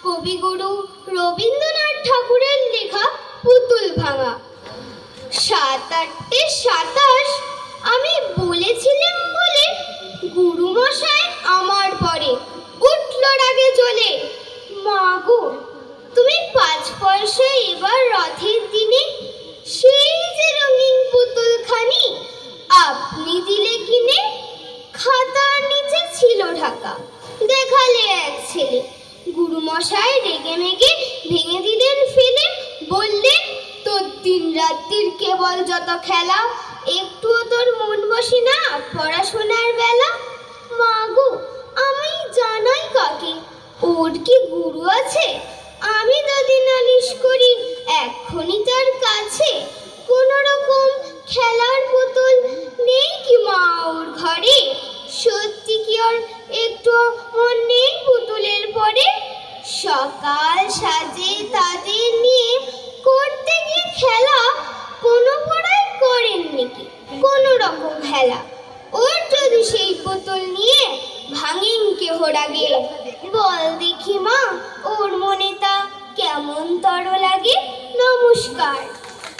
কবিগুরু রবীন্দ্রনাথ ঠাকুরের লেখা পুতুল ভাঙা। ৭-৮-২৭ আমি বলেছিলাম বলে গুরুমশাই আমার পরে উঠল রাগে জ্বলে। মা গো, তুমি ৫ পয়সা এবার রথের দিনে সেই যে রঙিন পুতুলখানি আপনি দিলে কিনে। খাতার নিচে ছিল ঢাকা, দেখালে এক ছেলে। গুরুমশাই রেগে মেগে ভেঙে দিলেন ফেলে। বললেন, তোর দিন রাত্রির কেবল যত খেলা, একটুও তোর মন বসে না পড়াশোনার বেলা। মা গো, আমি জানাই কাকে, ওর কি গুরু আছে? আমি দাদি নালিশ করি এক্ষুনি তার কাছে। কোন রকম খেলার পুতুল নেই কি মা ওর ঘরে? সত্যি কি ওর একটু মন নেই পুতুলের পরে? সকাল সাজে তাদের নিয়ে করতে গিয়ে খেলা, কোনো পড়াই করেননি কি কোন রকম হেলা? ওর যদি সেই পুতুল নিয়ে ভাঙেন কেহ রাগে, বল দেখি মা ওর মনে তা কেমন তর লাগে। নমস্কার।